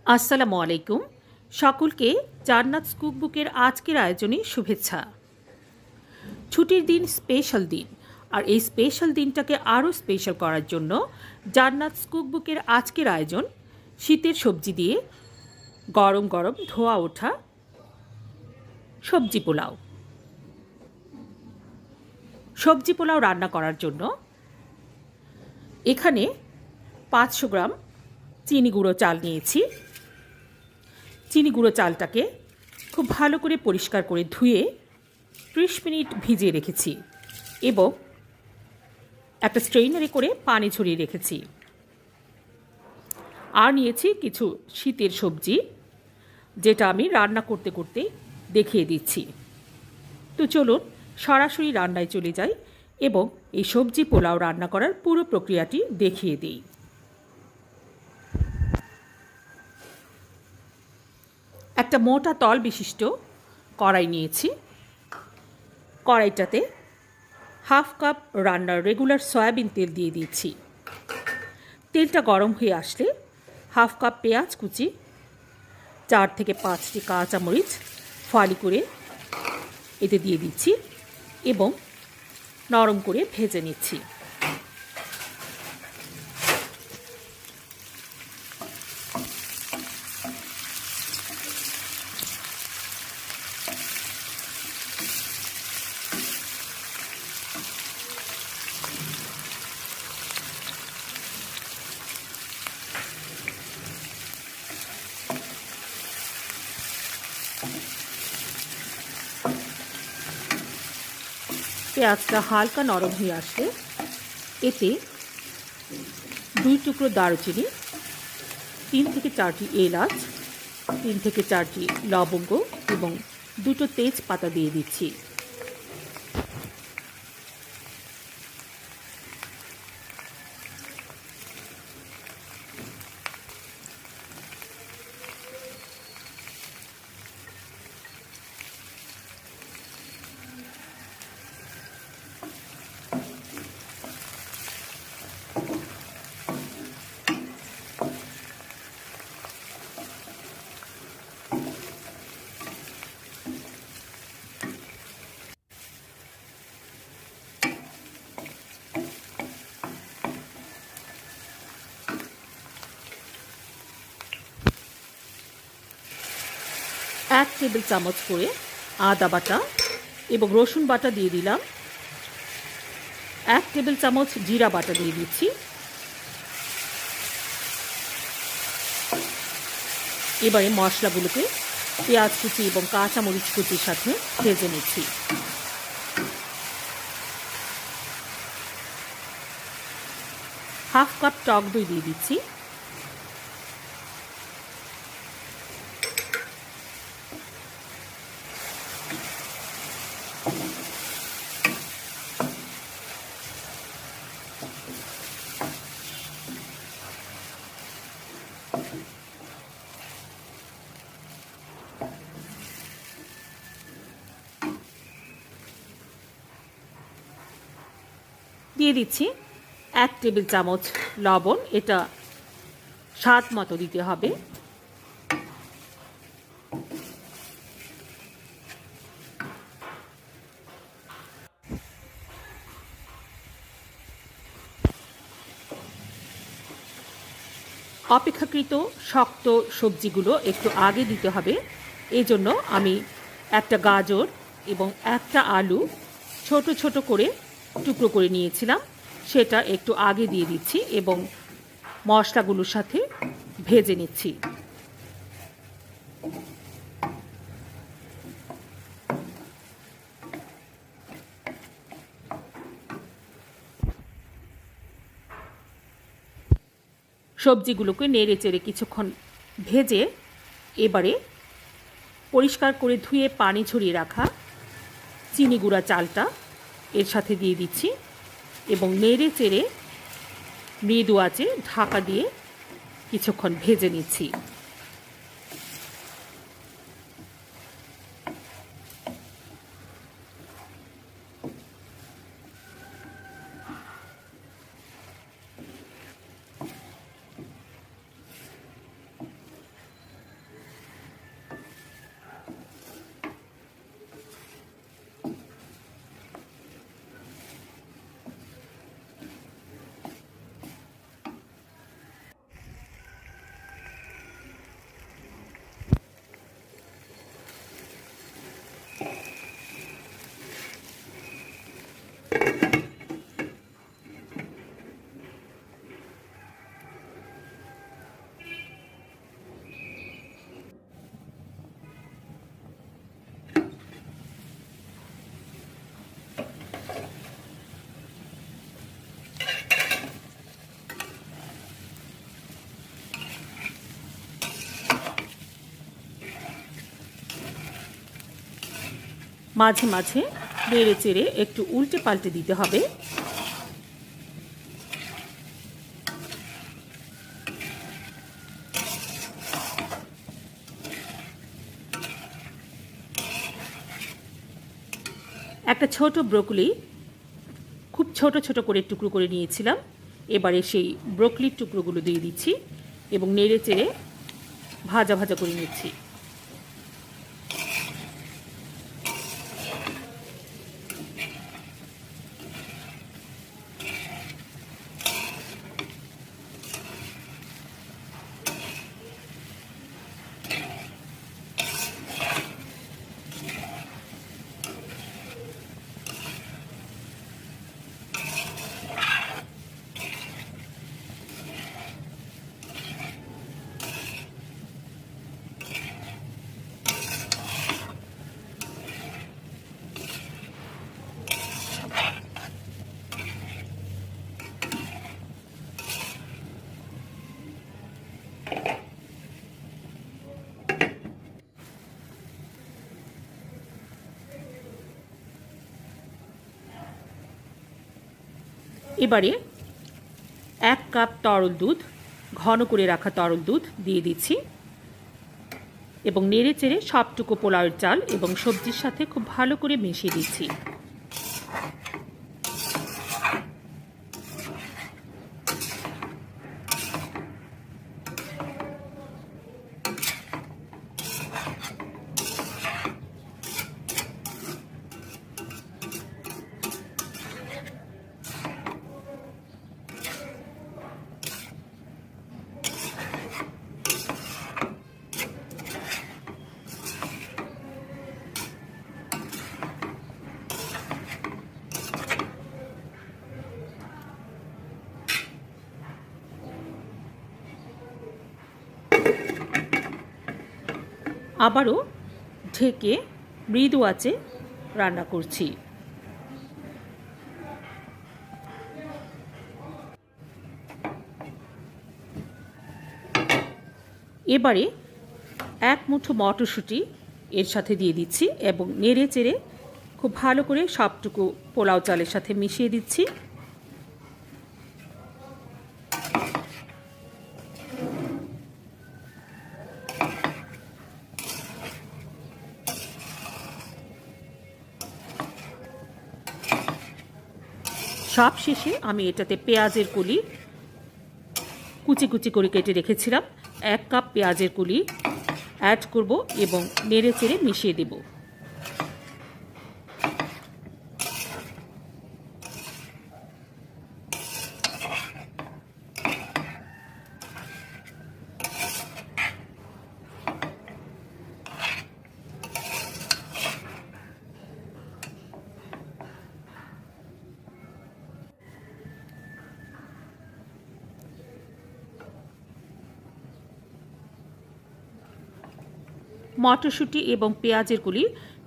আসসালামু আলাইকুম। সকলকে জান্নাতস কুকবুকের আজকের আয়োজনে শুভেচ্ছা। ছুটির দিন, স্পেশাল দিন। আর এই স্পেশাল দিনটাকে আরও স্পেশাল করার জন্য জান্নাতস কুকবুকের আজকের আয়োজন শীতের সবজি দিয়ে গরম গরম ধোয়া ওঠা সবজি পোলাও। সবজি পোলাও রান্না করার জন্য এখানে 500 গ্রাম চিনি গুঁড়ো চাল নিয়েছি। চিনি গুঁড়ো চালটাকে খুব ভালো করে পরিষ্কার করে ধুয়ে 30 মিনিট ভিজিয়ে রেখেছি এবং একটা স্ট্রেইনারে করে পানি ঝরিয়ে রেখেছি। আর নিয়েছি কিছু শীতের সবজি, যেটা আমি রান্না করতে করতে দেখিয়ে দিচ্ছি। তো চলুন সরাসরি রান্নায় চলে যাই এবং এই সবজি পোলাও রান্না করার পুরো প্রক্রিয়াটি দেখিয়ে দিই। একটা মোটা তল বিশিষ্ট কড়াই নিয়েছি। কড়াইটাতে হাফ কাপ রান্নার রেগুলার সয়াবিন তেল দিয়ে দিচ্ছি। তেলটা গরম হয়ে আসলে হাফ কাপ পেঁয়াজ কুচি, 4 থেকে 5টি কাঁচামরিচ ফালি করে এতে দিয়ে দিচ্ছি এবং নরম করে ভেজে নিচ্ছি। পেঁয়াজটা হালকা নরম হয়ে আসলে এতে 2 টুকরো দারুচিনি, 3 থেকে 4টি এলাচ, 3 থেকে 4টি লবঙ্গ এবং 2টো তেজপাতা দিয়ে দিচ্ছি। এক টেবিল চামচ করে আদা বাটা এবং রসুন বাটা দিয়ে দিলাম। 1 টেবিল চামচ জিরা বাটা দিয়ে দিচ্ছি। এবারে মশলাগুলোকে পেঁয়াজ কুচি এবং কাঁচামরিচ কুচির সাথে ভেজে নিচ্ছি। হাফ কাপ টক দই দিয়ে দিচ্ছি। দিয়ে দিচ্ছি 1 টেবিল চামচ লবণ, এটা স্বাদ মতো দিতে হবে। অপেক্ষাকৃত শক্ত সবজিগুলো একটু আগে দিতে হবে। এই জন্য আমি একটা গাজর এবং একটা আলু ছোট ছোট করে টুকরো করে নিয়েছিলাম, সেটা একটু আগে দিয়ে দিচ্ছি এবং মশলাগুলোর সাথে ভেজে নিচ্ছি। সবজিগুলোকে নেড়ে চেড়ে কিছুক্ষণ ভেজে এবারে পরিষ্কার করে ধুয়ে পানি ঝরিয়ে রাখা চিনি গুঁড়া চালটা এর সাথে দিয়ে দিচ্ছি এবং নেড়ে চেড়ে মৃদু আঁচে ঢাকা দিয়ে কিছুক্ষণ ভেজে নিচ্ছি। মাঝে মাঝে নেড়ে চেড়ে একটু উল্টে পাল্টে দিতে হবে। একটা ছোট ব্রোকলি খুব ছোট ছোট করে টুকরো করে নিয়েছিলাম। এবারে সেই ব্রোকলির টুকরোগুলো দিয়ে দিচ্ছি এবং নেড়ে চেড়ে ভাজা ভাজা করে নিচ্ছি। এবারে 1 কাপ তরল দুধ, ঘন করে রাখা তরল দুধ দিয়ে দিচ্ছি এবং নেড়ে চেড়ে সবটুকু পোলাওয়ের চাল এবং সবজির সাথে খুব ভালো করে মিশিয়ে দিচ্ছি। আবারও ঢেকে মৃদু আঁচে রান্না করছি। এবারে 1 মুঠো মটরশুঁটি এর সাথে দিয়ে দিচ্ছি এবং নেড়ে চেড়ে খুব ভালো করে সবটুকু পোলাও চালের সাথে মিশিয়ে দিচ্ছি। সব শেষে আমি এটাতে পেঁয়াজের কলি কুচি কুচি করে কেটে রেখেছিলাম, 1 কাপ পেঁয়াজের কলি অ্যাড করব এবং নেড়ে চেড়ে মিশিয়ে দেব। মটরশুঁটি এবং পেঁয়াজের কলি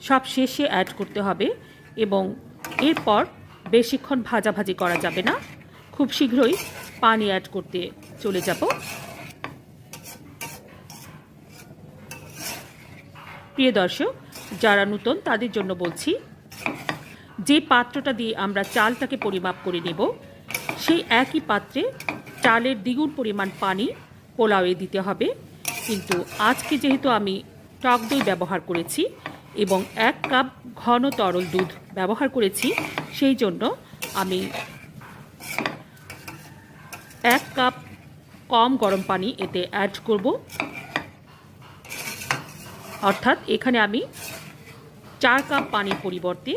সব শেষে অ্যাড করতে হবে এবং এরপর বেশিক্ষণ ভাজাভাজি করা যাবে না, খুব শীঘ্রই পানি অ্যাড করতে চলে যাব। প্রিয় দর্শক, যারা নতুন তাদের জন্য বলছি, যে পাত্রটা দিয়ে আমরা চালটাকে পরিমাপ করে নেব সেই একই পাত্রে চালের দ্বিগুণ পরিমাণ পানি পোলাওয়ে দিতে হবে। কিন্তু আজকে যেহেতু আমি টক দই ব্যবহার করেছি এবং 1 কাপ ঘন তরল দুধ ব্যবহার করেছি, সেই জন্য আমি 1 কাপ কম গরম পানি এতে অ্যাড করব। অর্থাৎ এখানে আমি 4 কাপ পানির পরিবর্তে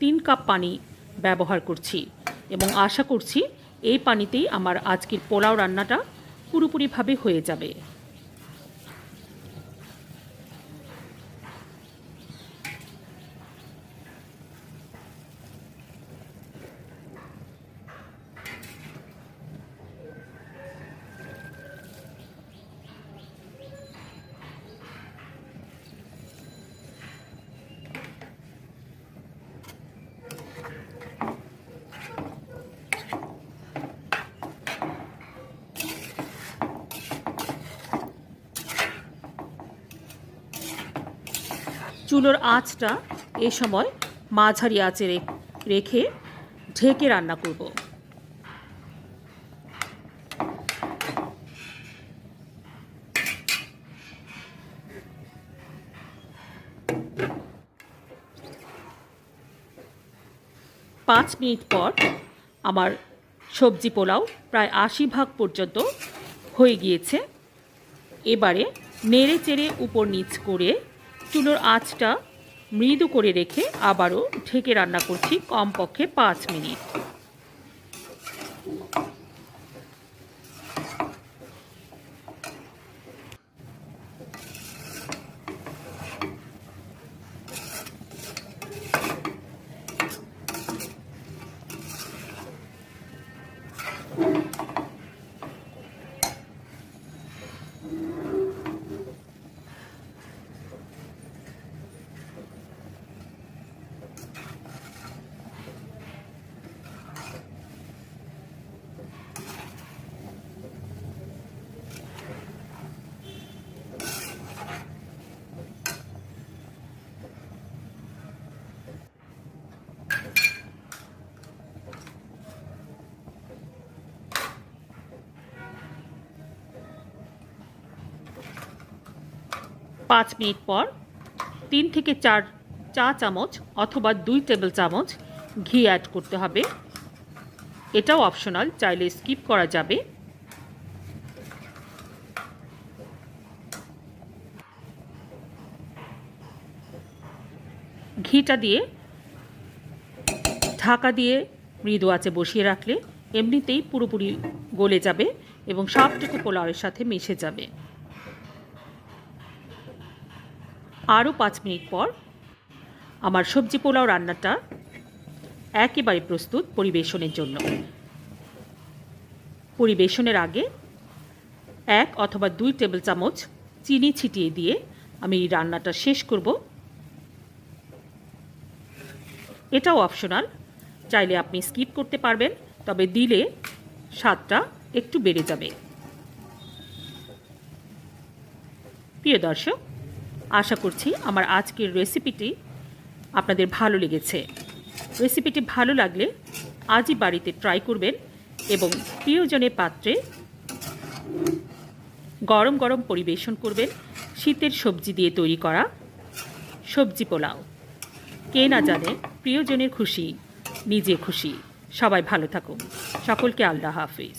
3 কাপ পানি ব্যবহার করছি এবং আশা করছি এই পানিতেই আমার আজকের পোলাও রান্নাটা পুরোপুরিভাবে হয়ে যাবে। চুলোর আঁচটা এ সময় মাঝারি আঁচে রেখে ঢেকে রান্না করব। পাঁচ মিনিট পর আমার সবজি পোলাও প্রায় ৮০% পর্যন্ত হয়ে গিয়েছে। এবারে নেড়ে চেড়ে উপর নিচ করে চুলোর আঁচটা মৃদু করে রেখে আবারও ঢেকে রান্না করছি কমপক্ষে ৫ মিনিট। পাঁচ মিনিট পর ৩ থেকে ৪ চা চামচ অথবা ২ টেবিল চামচ ঘি অ্যাড করতে হবে। এটাও অপশনাল, চাইলে স্কিপ করা যাবে। ঘিটা দিয়ে ঢাকা দিয়ে মৃদু আঁচে বসিয়ে রাখলে এমনিতেই পুরোপুরি গলে যাবে এবং সবটুকু পোলাওয়ের সাথে মিশে যাবে। আরও ৫ মিনিট পর আমার সবজি পোলাও রান্নাটা একেবারে প্রস্তুত পরিবেশনের জন্য। পরিবেশনের আগে ১ অথবা ২ টেবিল চামচ চিনি ছিটিয়ে দিয়ে আমি এই রান্নাটা শেষ করব। এটাও অপশনাল, চাইলে আপনি স্কিপ করতে পারবেন, তবে দিলে স্বাদটা একটু বেড়ে যাবে। প্রিয় দর্শক, আশা করছি আমার আজকের রেসিপিটি আপনাদের ভালো লেগেছে। রেসিপিটি ভালো লাগলে আজই বাড়িতে ট্রাই করবেন এবং প্রিয়জনের পাত্রে গরম গরম পরিবেশন করবেন শীতের সবজি দিয়ে তৈরি করা সবজি পোলাও। কে না জানে প্রিয়জনের খুশি নিজে খুশি। সবাই ভালো থাকুন। সকলকে আল্লাহ হাফিজ।